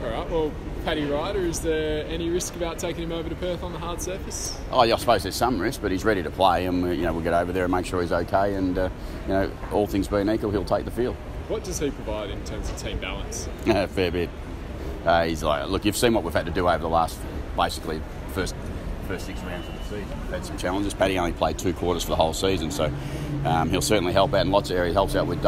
All right, well, Paddy Ryder, is there any risk about taking him over to Perth on the hard surface? Oh, yeah, I suppose there's some risk, but he's ready to play, and we'll get over there and make sure he's okay. And all things being equal, he'll take the field. What does he provide in terms of team balance? A fair bit. He's like, look, you've seen what we've had to do over the last, basically, first 6 rounds of the season. We've had some challenges. Paddy only played 2 quarters for the whole season, so he'll certainly help out in lots of areas. Helps out with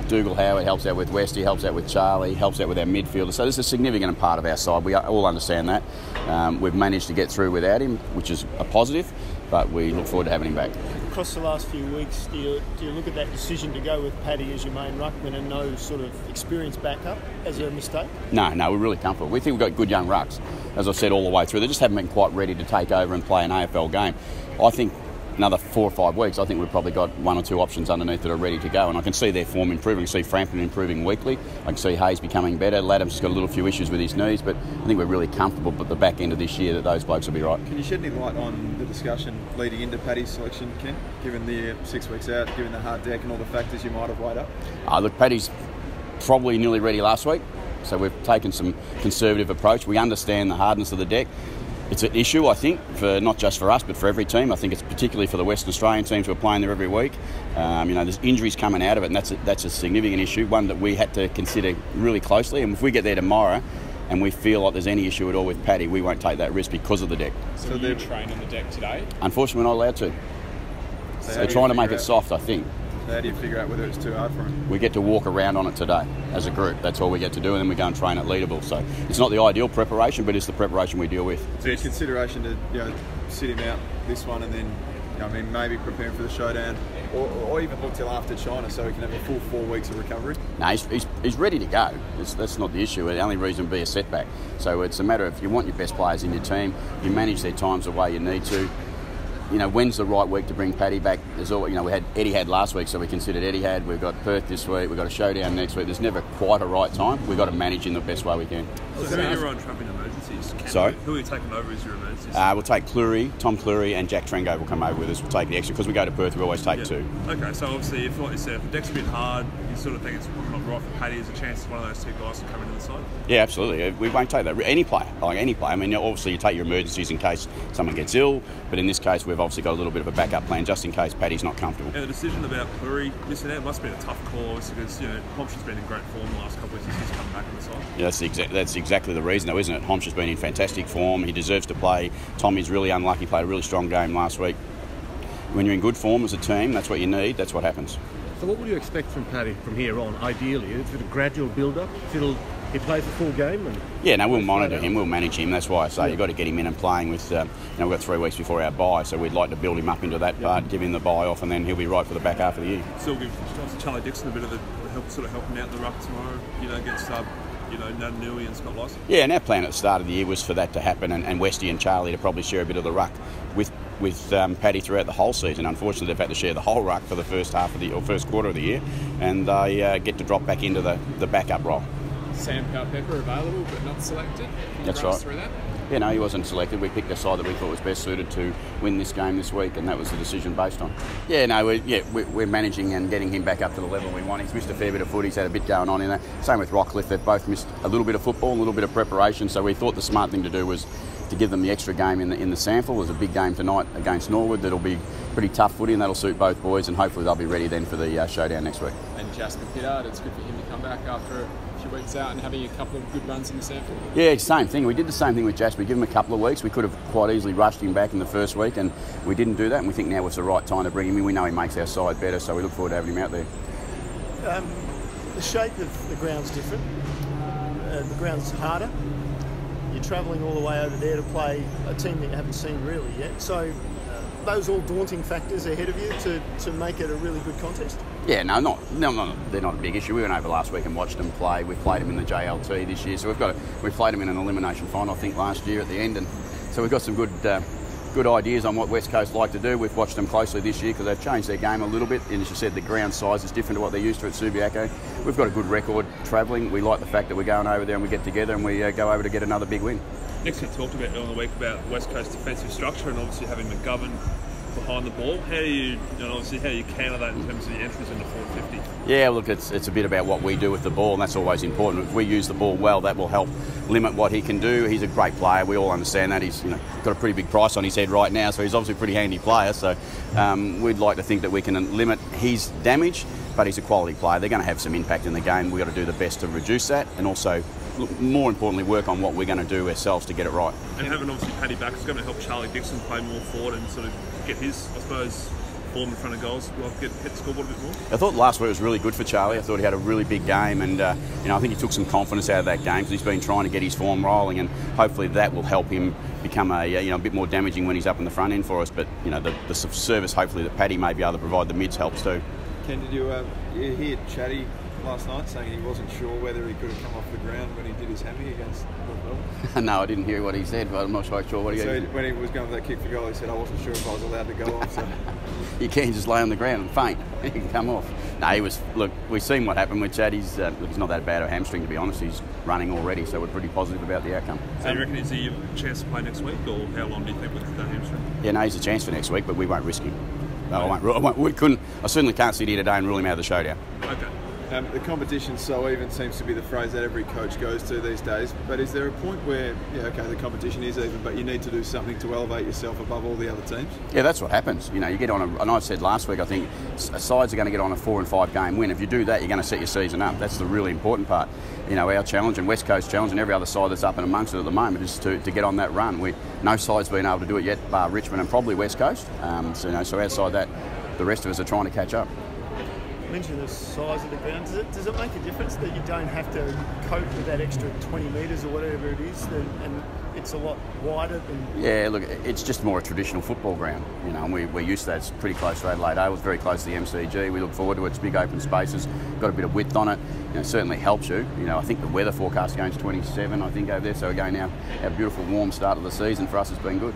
Dougal Howard, helps out with Westy, helps out with Charlie, helps out with our midfielder. So this is a significant part of our side. We all understand that. We've managed to get through without him, which is a positive, but we look forward to having him back. Across the last few weeks, do you look at that decision to go with Paddy as your main ruckman and no sort of experienced backup as a mistake? No, we're really comfortable. We think we've got good young rucks, as I've said all the way through. They just haven't been quite ready to take over and play an AFL game. I think another 4 or 5 weeks, I think we've probably got 1 or 2 options underneath that are ready to go, and I can see their form improving. I can see Frampton improving weekly. I can see Hayes becoming better. Ladham's got a little few issues with his knees, but I think we're really comfortable at the back end of this year that those blokes will be right. Can you shed any light on the discussion leading into Paddy's selection, Ken, given the 6 weeks out, given the hard deck and all the factors you might have weighed up? Look, Paddy's probably nearly ready last week, so we've taken some conservative approach. We understand the hardness of the deck. It's an issue, I think, for not just for us, but for every team. I think it's particularly for the Western Australian teams who are playing there every week. There's injuries coming out of it, and that's a significant issue, one that we had to consider really closely. And if we get there tomorrow and we feel like there's any issue at all with Paddy, we won't take that risk because of the deck. So you train on the deck today? Unfortunately, we're not allowed to. So they're trying to make it soft, I think. How do you figure out whether it's too hard for him? We get to walk around on it today as a group. That's all we get to do, and then we go and train at Leaderville. So it's not the ideal preparation, but it's the preparation we deal with. So it's consideration to sit him out this one and then maybe preparing for the showdown, or even look till after China so he can have a full 4 weeks of recovery? No, he's ready to go. That's not the issue. The only reason would be a setback. So it's a matter of, you want your best players in your team, you manage their times the way you need to. When's the right week to bring Paddy back? There's always, we had Eddie had last week, so we considered Eddie had. We've got Perth this week. We've got a showdown next week. There's never quite a right time. We've got to manage in the best way we can. So who are you on travelling emergencies? Sorry? Who are you taking over as your emergencies? We'll take Tom Cleary and Jack Trengo will come over with us. We'll take the extra, because we go to Perth, we always take 2. Okay, so obviously, if, like you said, if the deck's a bit hard, you sort of think it's not right for Paddy, there's a chance one of those 2 guys to come into the side? Yeah, absolutely. We won't take that. Any player. I mean, obviously you take your emergencies in case someone gets ill, but in this case we've obviously got a little bit of a backup plan just in case Paddy's not comfortable. And the decision about Cleary missing out must have been a tough call, obviously, because Homsh's been in great form the last couple of weeks since he's come back on the side. Yeah, that's exactly the reason, though, isn't it? Homsh has been in fantastic form. He deserves to play. Tommy's really unlucky. Played a really strong game last week. When you're in good form as a team, that's what you need. That's what happens. So what would you expect from Paddy from here on, ideally? Is it a gradual build-up? He plays the full game? We'll monitor him, we'll manage him. That's why I say you've got to get him in and playing with, we've got 3 weeks before our bye, so we'd like to build him up into that part, give him the bye off, and then he'll be right for the back half of the year. Still give Charlie Dixon a bit of helping out the ruck tomorrow, against Nui and Scott Lyson. Yeah, and our plan at the start of the year was for that to happen, and Westy and Charlie to probably share a bit of the ruck with Paddy throughout the whole season. Unfortunately, they've had to share the whole ruck for the first quarter of the year, and they get to drop back into the backup role. Sam Powell-Pepper available but not selected. That's right. Through that? Yeah, no, he wasn't selected. We picked a side that we thought was best suited to win this game this week, and that was the decision based on. Yeah, no, we're managing and getting him back up to the level we want. He's missed a fair bit of footy. He's had a bit going on in that. Same with Rockcliffe. They've both missed a little bit of football, a little bit of preparation. So we thought the smart thing to do was to give them the extra game in the sample. There's a big game tonight against Norwood that'll be pretty tough footy, and that'll suit both boys, and hopefully they'll be ready then for the showdown next week. And Jasper Pittard, it's good for him to come back after a few weeks out and having a couple of good runs in the sample. Yeah, same thing. We did the same thing with Jasper. We give him a couple of weeks. We could have quite easily rushed him back in the first week, and we didn't do that, and we think now was the right time to bring him in. We know he makes our side better, so we look forward to having him out there. The shape of the ground's different. The ground's harder. You're travelling all the way over there to play a team that you haven't seen really yet. So those all daunting factors ahead of you to make it a really good contest? Yeah, no, they're not a big issue. We went over last week and watched them play. We've played them in the JLT this year, so we've played them in an elimination final, I think, last year at the end, and so we've got some good ideas on what West Coast like to do. We've watched them closely this year because they've changed their game a little bit, and as you said, the ground size is different to what they're used to at Subiaco. We've got a good record travelling. We like the fact that we're going over there and we get together and we go over to get another big win. Next, we talked about earlier in the week about West Coast defensive structure and obviously having McGovern behind the ball. How do you counter that in terms of the entries into 450? Yeah, look, it's a bit about what we do with the ball, and that's always important. If we use the ball well, that will help limit what he can do. He's a great player. We all understand that. He's got a pretty big price on his head right now, so he's obviously a pretty handy player. So we'd like to think that we can limit his damage, but he's a quality player. They're going to have some impact in the game. We've got to do the best to reduce that, and also, more importantly, work on what we're going to do ourselves to get it right. And having obviously Paddy back is going to help Charlie Dixon play more forward and sort of get his, I suppose, form in front of goals, hit the scoreboard a bit more. I thought last week was really good for Charlie. I thought he had a really big game, and I think he took some confidence out of that game because he's been trying to get his form rolling, and hopefully that will help him become a bit more damaging when he's up in the front end for us. But the service hopefully that Paddy may be able to provide the mids helps too. Ken, did you hear Chatty last night saying he wasn't sure whether he could have come off the ground when he did his hammy against North Melbourne? No, I didn't hear what he said, but I'm not sure what he said. So when he was going for that kick for goal, he said, I wasn't sure if I was allowed to go off. So. You can't just lay on the ground and faint. He can come off. No, look, we've seen what happened with Chad. He's not that bad a hamstring, to be honest. He's running already, so we're pretty positive about the outcome. So you reckon is he a chance to play next week, or how long do you think with that hamstring? Yeah, no, he's a chance for next week, but we won't risk him. No, I certainly can't sit here today and rule him out of the showdown. Okay. The competition's so even seems to be the phrase that every coach goes to these days. But is there a point where, the competition is even, but you need to do something to elevate yourself above all the other teams? Yeah, that's what happens. You get on and I said last week, I think sides are going to get on a 4 and 5 game win. If you do that, you're going to set your season up. That's the really important part. Our challenge and West Coast challenge and every other side that's up and amongst it at the moment is to get on that run. No side's been able to do it yet, bar Richmond and probably West Coast. So outside that, the rest of us are trying to catch up. You mentioned the size of the ground. Does it make a difference that you don't have to cope with that extra 20 metres or whatever it is, and it's a lot wider than... Yeah, look, it's just more a traditional football ground, and we're used to that. It's pretty close to Adelaide. It's very close to the MCG. We look forward to it. It's big open spaces, got a bit of width on it. It certainly helps you. I think the weather forecast going to 27, I think, over there. So again, now our beautiful warm start of the season for us has been good.